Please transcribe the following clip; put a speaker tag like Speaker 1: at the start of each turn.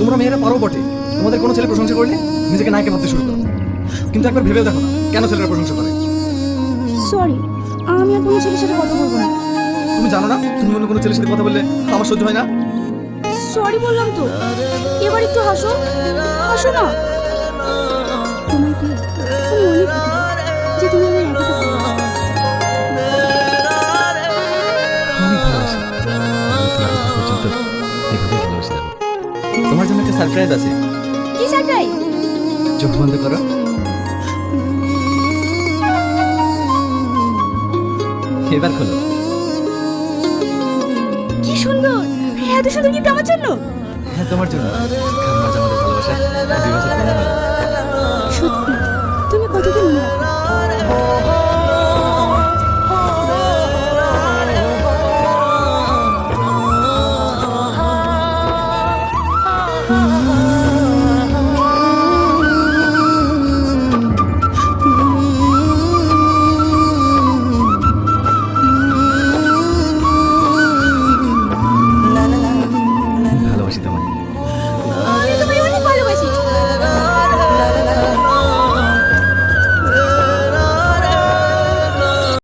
Speaker 1: তোমরা মেয়েরা পারো বটে, তোমাদের কোনো ছেলে প্রশংসা করলে নিজেকে নায়িকা ভাবতে শুরু করো। কিন্তু একবার ভেবেও দেখো না কেন ছেলেরা প্রশংসা করে।
Speaker 2: সরি, আমি আর কোনো ছেলের সাথে কথা বলবো না।
Speaker 1: তুমি জানো না তুমি অন্য কোনো ছেলের সাথে কথা বললে আমার সহ্য হয় না।
Speaker 2: সরি বললাম তো, এবার একটু হাসো, হাসো না। তোমার কি আমি অনেক ভালো যে তুমি আমার এতটা ভালো।
Speaker 1: অনেক ভালোবাসি, পর্যন্ত এভাবে ভালোবাসি যাবো। তোমার জন্য একটা সারপ্রাইজ আছে।
Speaker 2: কি সারপ্রাইজ?
Speaker 1: চোখ বন্ধ করো। এবার খোলো।
Speaker 2: কি সুন্দর, এত সুন্দর গিফট আমার জন্য।
Speaker 1: হ্যাঁ তোমার জন্য, কারণ আজ আমাদের ভালোবাসা 2 বছর পূর্ণ হলো।
Speaker 2: সত্যি তুমি কতদিন মনে রাখো।